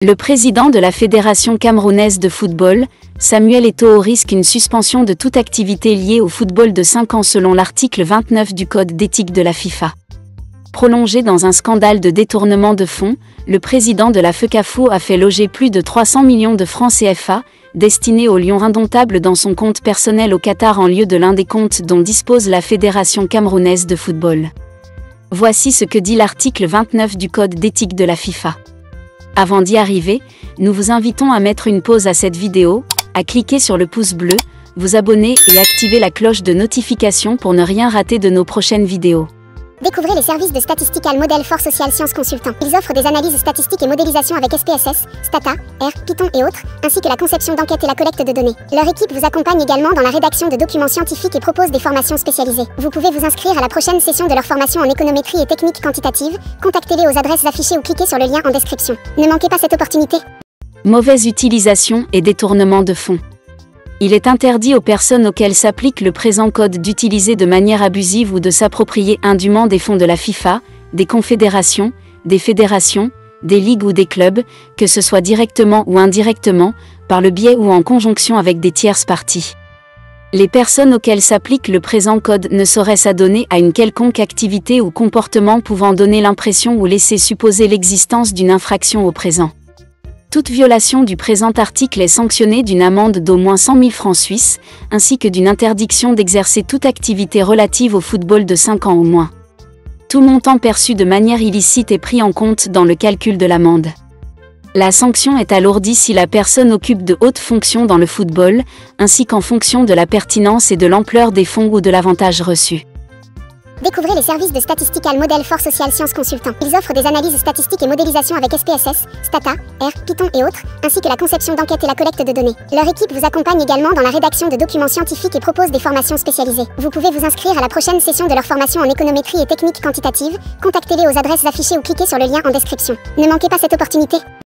Le président de la Fédération camerounaise de football, Samuel Eto'o, risque une suspension de toute activité liée au football de 5 ans selon l'article 29 du Code d'éthique de la FIFA. Prolongé dans un scandale de détournement de fonds, le président de la FECAFO a fait loger plus de 300 millions de francs CFA, destinés au lion indomptable dans son compte personnel au Qatar en lieu de l'un des comptes dont dispose la Fédération camerounaise de football. Voici ce que dit l'article 29 du Code d'éthique de la FIFA. Avant d'y arriver, nous vous invitons à mettre une pause à cette vidéo, à cliquer sur le pouce bleu, vous abonner et activer la cloche de notification pour ne rien rater de nos prochaines vidéos. Découvrez les services de Statistical Model for Social Science Consultant. Ils offrent des analyses statistiques et modélisation avec SPSS, Stata, R, Python et autres, ainsi que la conception d'enquêtes et la collecte de données. Leur équipe vous accompagne également dans la rédaction de documents scientifiques et propose des formations spécialisées. Vous pouvez vous inscrire à la prochaine session de leur formation en économétrie et techniques quantitatives. Contactez-les aux adresses affichées ou cliquez sur le lien en description. Ne manquez pas cette opportunité. Mauvaise utilisation et détournement de fonds. Il est interdit aux personnes auxquelles s'applique le présent code d'utiliser de manière abusive ou de s'approprier indûment des fonds de la FIFA, des confédérations, des fédérations, des ligues ou des clubs, que ce soit directement ou indirectement, par le biais ou en conjonction avec des tierces parties. Les personnes auxquelles s'applique le présent code ne sauraient s'adonner à une quelconque activité ou comportement pouvant donner l'impression ou laisser supposer l'existence d'une infraction au présent. Toute violation du présent article est sanctionnée d'une amende d'au moins 100 000 francs suisses, ainsi que d'une interdiction d'exercer toute activité relative au football de 5 ans au moins. Tout montant perçu de manière illicite est pris en compte dans le calcul de l'amende. La sanction est alourdie si la personne occupe de hautes fonctions dans le football, ainsi qu'en fonction de la pertinence et de l'ampleur des fonds ou de l'avantage reçu. Découvrez les services de Statistical Model for Social Science Consultant. Ils offrent des analyses statistiques et modélisation avec SPSS, Stata, R, Python et autres, ainsi que la conception d'enquêtes et la collecte de données. Leur équipe vous accompagne également dans la rédaction de documents scientifiques et propose des formations spécialisées. Vous pouvez vous inscrire à la prochaine session de leur formation en économétrie et techniques quantitatives. Contactez-les aux adresses affichées ou cliquez sur le lien en description. Ne manquez pas cette opportunité.